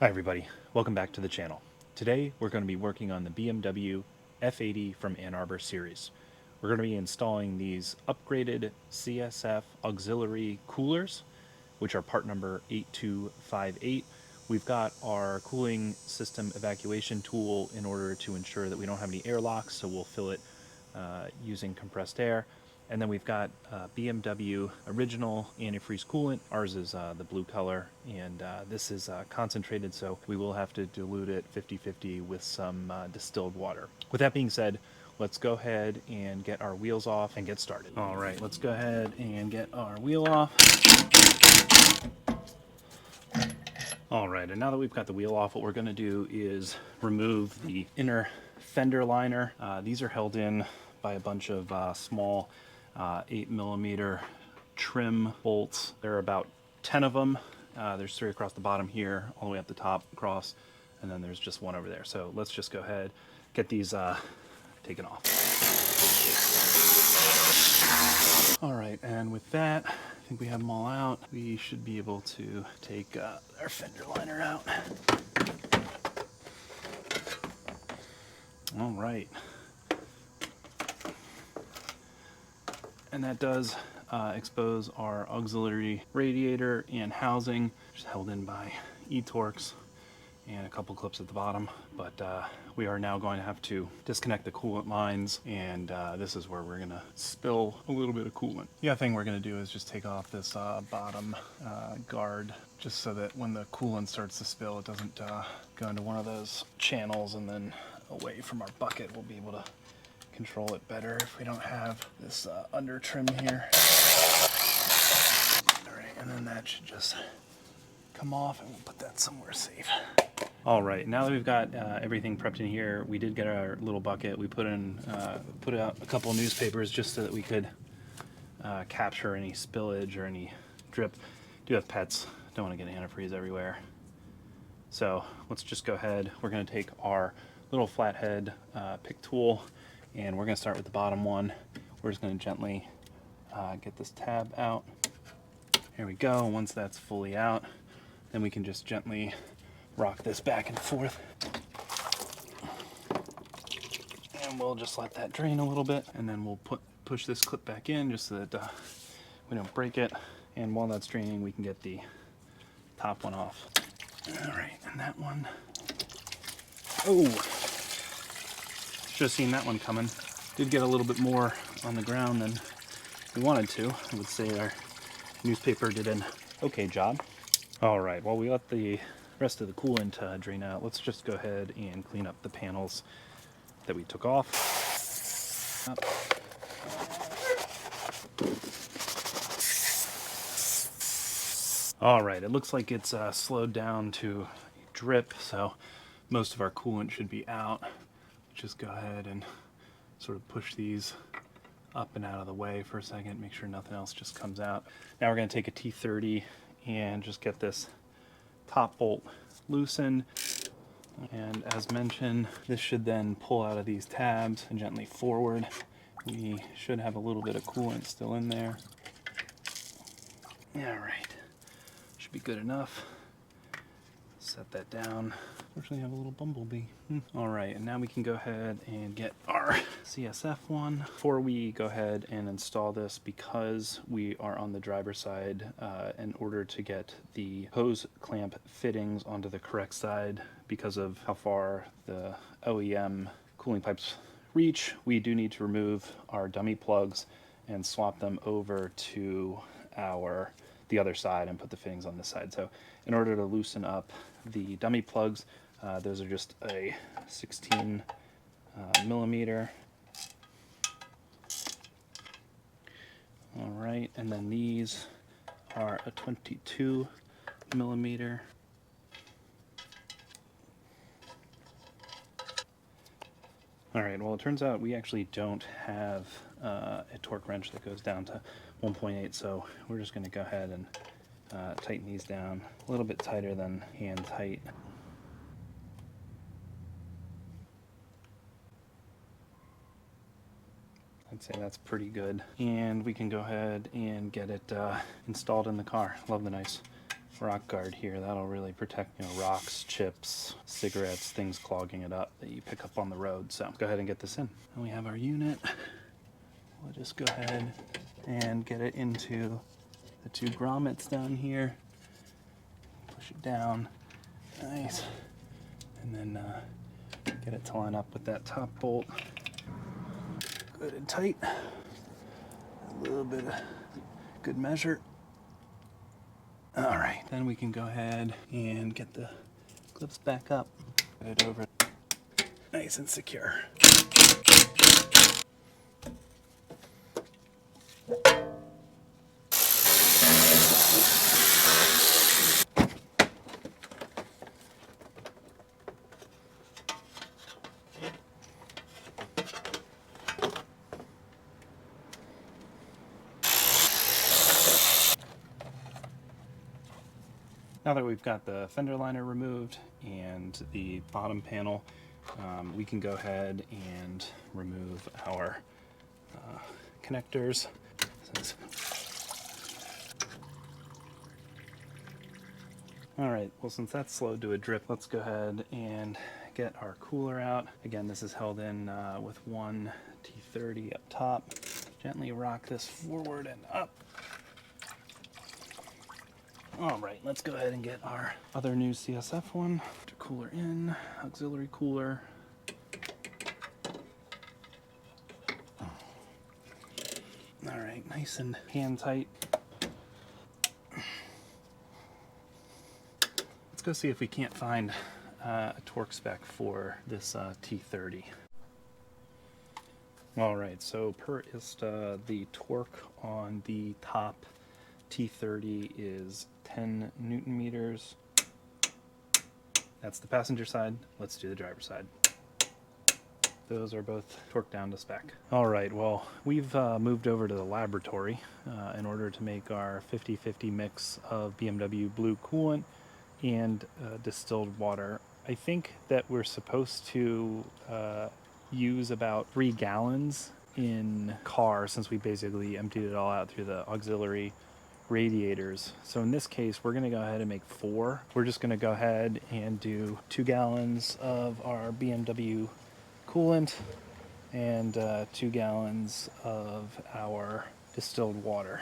Hi everybody, welcome back to the channel. Today we're going to be working on the BMW F80 from Ann Arbor series. We're going to be installing these upgraded CSF Auxiliary Coolers, which are part number 8258. We've got our cooling system evacuation tool in order to ensure that we don't have any airlocks, so we'll fill it using compressed air. And then we've got BMW original antifreeze coolant. Ours is the blue color, and this is concentrated, so we will have to dilute it 50-50 with some distilled water. With that being said, let's go ahead and get our wheels off and get started. All right, let's go ahead and get our wheel off. All right, and now that we've got the wheel off, what we're going to do is remove the inner fender liner. These are held in by a bunch of small 8mm trim bolts. There are about 10 of them. There's 3 across the bottom here, all the way up the top across, and then there's just one over there. So let's just go ahead, get these taken off. All right, and with that, I think we have them all out. We should be able to take our fender liner out. All right. And that does expose our auxiliary radiator and housing, which is held in by E-Torques and a couple clips at the bottom. But we are now going to have to disconnect the coolant lines, and this is where we're going to spill a little bit of coolant. The other thing we're going to do is just take off this bottom guard, just so that when the coolant starts to spill, it doesn't go into one of those channels and then away from our bucket. We'll be able to control it better if we don't have this under trim here. All right, and then that should just come off, and we'll put that somewhere safe. All right, now that we've got everything prepped in here, we did get our little bucket. We put out a couple newspapers just so that we could capture any spillage or any drip. Do have pets, don't want to get antifreeze everywhere. So let's just go ahead. We're going to take our little flathead pick tool, and we're going to start with the bottom one. We're just going to gently get this tab out. Here we go. Once that's fully out, then we can just gently rock this back and forth. And we'll just let that drain a little bit, and then we'll push this clip back in just so that we don't break it. And while that's draining, we can get the top one off. All right, and that one. Oh! Should have seen that one coming. Did get a little bit more on the ground than we wanted to. I would say our newspaper did an okay job. All right, while we let the rest of the coolant drain out, let's just go ahead and clean up the panels that we took off. All right, it looks like it's slowed down to drip, so most of our coolant should be out. Just go ahead and sort of push these up and out of the way for a second, make sure nothing else just comes out. Now we're going to take a T30 and just get this top bolt loosened. And as mentioned, this should then pull out of these tabs and gently forward. We should have a little bit of coolant still in there. All right, should be good enough. Set that down. Fortunately, I have a little bumblebee. All right, and now we can go ahead and get our CSF one. Before we go ahead and install this, because we are on the driver's side, in order to get the hose clamp fittings onto the correct side, because of how far the OEM cooling pipes reach, we do need to remove our dummy plugs and swap them over to the other side and put the fittings on this side. So in order to loosen up the dummy plugs, those are just a 16 millimeter. All right, and then these are a 22 millimeter. All right, well, it turns out we actually don't have a torque wrench that goes down to 1.8, so we're just going to go ahead and tighten these down a little bit tighter than hand tight. I'd say that's pretty good. And we can go ahead and get it installed in the car. Love the nice rock guard here. That'll really protect, rocks, chips, cigarettes, things clogging it up that you pick up on the road. So go ahead and get this in. And we have our unit. We'll just go ahead and get it into the two grommets down here. Push it down. Nice. And then get it to line up with that top bolt. Good and tight. A little bit of good measure. All right, then we can go ahead and get the clips back up. Get it over nice and secure. Now that we've got the fender liner removed and the bottom panel, we can go ahead and remove our connectors. All right, well, since that's slowed to a drip, let's go ahead and get our cooler out. Again, this is held in with one T30 up top. Gently rock this forward and up. All right, let's go ahead and get our other new CSF one. Cooler in, auxiliary cooler. All right, nice and hand tight. Let's go see if we can't find a torque spec for this T30. All right, so per ISTA, the torque on the top T30 is 10 Newton meters. That's the passenger side. Let's do the driver's side. Those are both torqued down to spec. All right, well, we've moved over to the laboratory in order to make our 50-50 mix of BMW blue coolant and distilled water. I think that we're supposed to use about 3 gallons in car, since we basically emptied it all out through the auxiliary radiators. So in this case, we're going to go ahead and make 4. We're just going to go ahead and do 2 gallons of our BMW coolant and 2 gallons of our distilled water.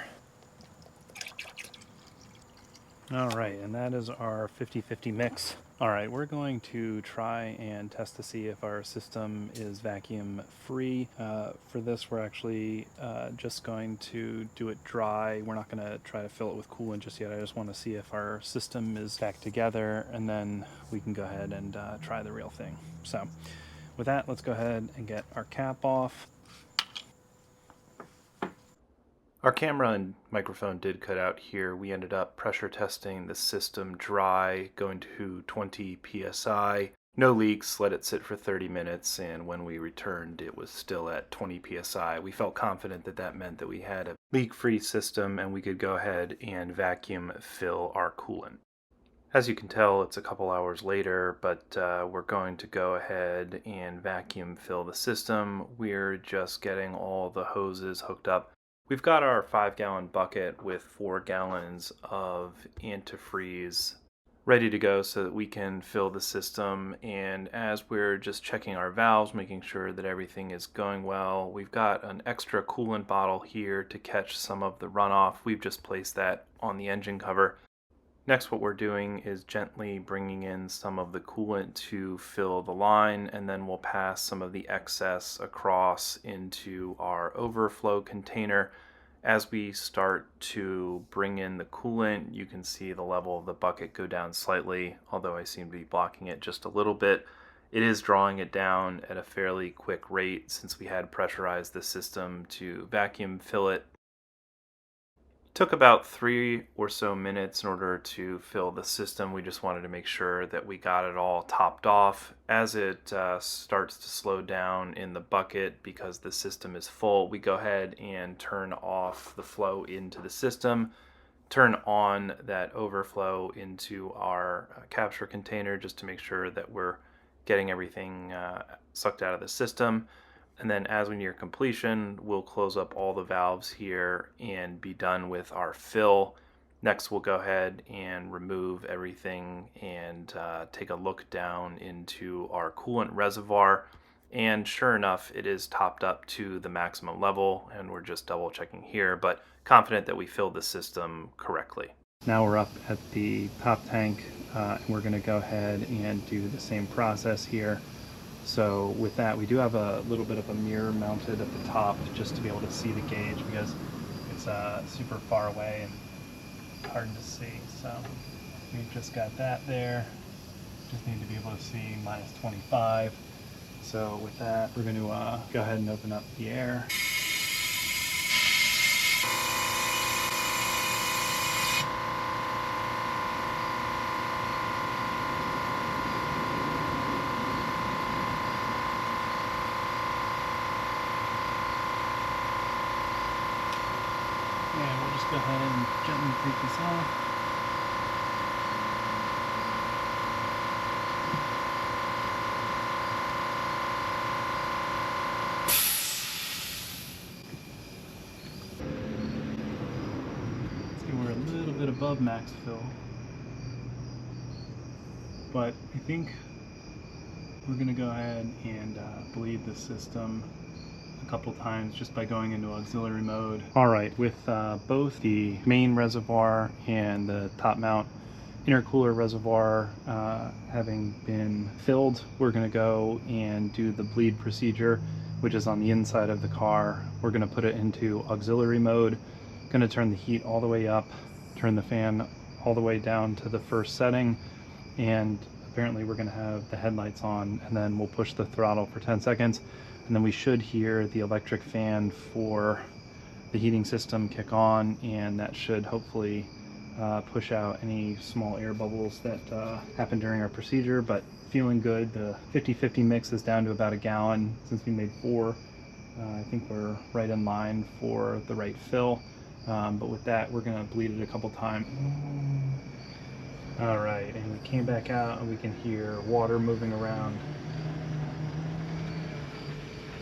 All right, and that is our 50-50 mix. All right, we're going to try and test to see if our system is vacuum free. For this, we're actually just going to do it dry. We're not going to try to fill it with coolant just yet. I just want to see if our system is back together, and then we can go ahead and try the real thing. So with that, let's go ahead and get our cap off. Our camera and microphone did cut out here. We ended up pressure testing the system dry, going to 20 psi. No leaks, let it sit for 30 minutes, and when we returned, it was still at 20 psi. We felt confident that that meant that we had a leak-free system and we could go ahead and vacuum fill our coolant. As you can tell, it's a couple hours later, but we're going to go ahead and vacuum fill the system. We're just getting all the hoses hooked up. We've got our 5-gallon bucket with 4 gallons of antifreeze ready to go so that we can fill the system. And as we're just checking our valves, making sure that everything is going well, we've got an extra coolant bottle here to catch some of the runoff. We've just placed that on the engine cover. Next, what we're doing is gently bringing in some of the coolant to fill the line, and then we'll pass some of the excess across into our overflow container. As we start to bring in the coolant, you can see the level of the bucket go down slightly, although I seem to be blocking it just a little bit. It is drawing it down at a fairly quick rate since we had pressurized the system to vacuum fill it. Took about 3 or so minutes in order to fill the system. We just wanted to make sure that we got it all topped off. As it starts to slow down in the bucket because the system is full, we go ahead and turn off the flow into the system, turn on that overflow into our capture container just to make sure that we're getting everything sucked out of the system. And then as we near completion, we'll close up all the valves here and be done with our fill. Next, we'll go ahead and remove everything and take a look down into our coolant reservoir. And sure enough, it is topped up to the maximum level, and we're just double checking here, but confident that we filled the system correctly. Now we're up at the top tank, and we're going to go ahead and do the same process here. So with that, we do have a little bit of a mirror mounted at the top just to be able to see the gauge, because it's super far away and hard to see. So we've just got that there. Just need to be able to see minus 25. So with that, we're going to go ahead and open up the air. And we'll just go ahead and gently take this off. We're a little bit above max fill, but I think we're going to go ahead and bleed the system a couple times just by going into auxiliary mode. Alright, with both the main reservoir and the top mount intercooler reservoir having been filled, we're going to go and do the bleed procedure, which is on the inside of the car. We're going to put it into auxiliary mode. Going to turn the heat all the way up, turn the fan all the way down to the first setting, and apparently we're going to have the headlights on, and then we'll push the throttle for 10 seconds, and then we should hear the electric fan for the heating system kick on, and that should hopefully push out any small air bubbles that happen during our procedure. But feeling good. The 50-50 mix is down to about a gallon since we made 4. I think we're right in line for the right fill. But with that, we're going to bleed it a couple times. Alright, and we came back out and we can hear water moving around.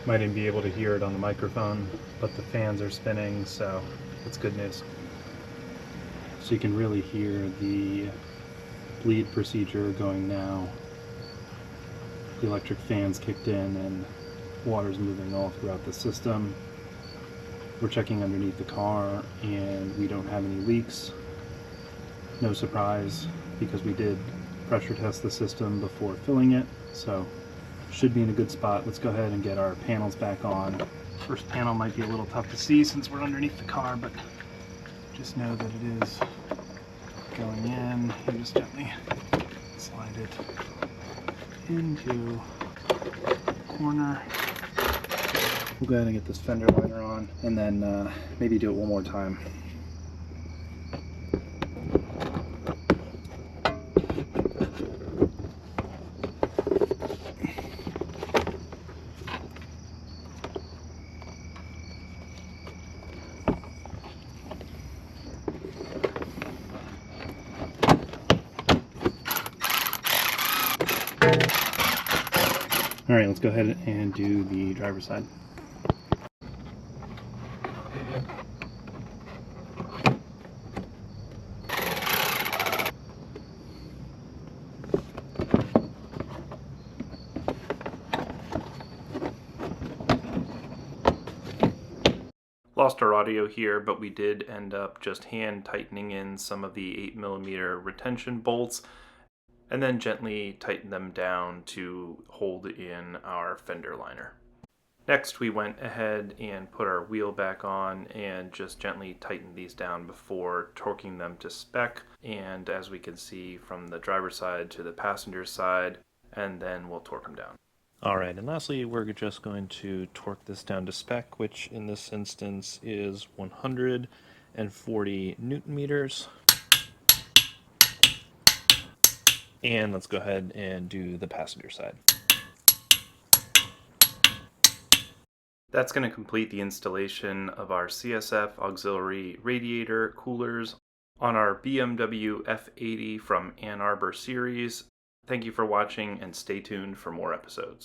Might even be able to hear it on the microphone, but the fans are spinning, so that's good news. So you can really hear the bleed procedure going now. The electric fans kicked in and water's moving all throughout the system. We're checking underneath the car and we don't have any leaks. No surprise, because we did pressure test the system before filling it, so should be in a good spot. Let's go ahead and get our panels back on. First panel might be a little tough to see since we're underneath the car, but just know that it is going in. You just gently slide it into the corner. We'll go ahead and get this fender liner on, and then maybe do it one more time. Alright, let's go ahead and do the driver's side. Lost our audio here, but we did end up just hand tightening in some of the 8mm retention bolts, and then gently tighten them down to hold in our fender liner. Next, we went ahead and put our wheel back on and just gently tightened these down before torquing them to spec, and as we can see from the driver's side to the passenger side, and then we'll torque them down. Alright, and lastly, we're just going to torque this down to spec, which in this instance is 140 Newton meters. And let's go ahead and do the passenger side. That's going to complete the installation of our CSF Auxiliary Radiator Coolers on our BMW F80 from Ann Arbor series. Thank you for watching, and stay tuned for more episodes.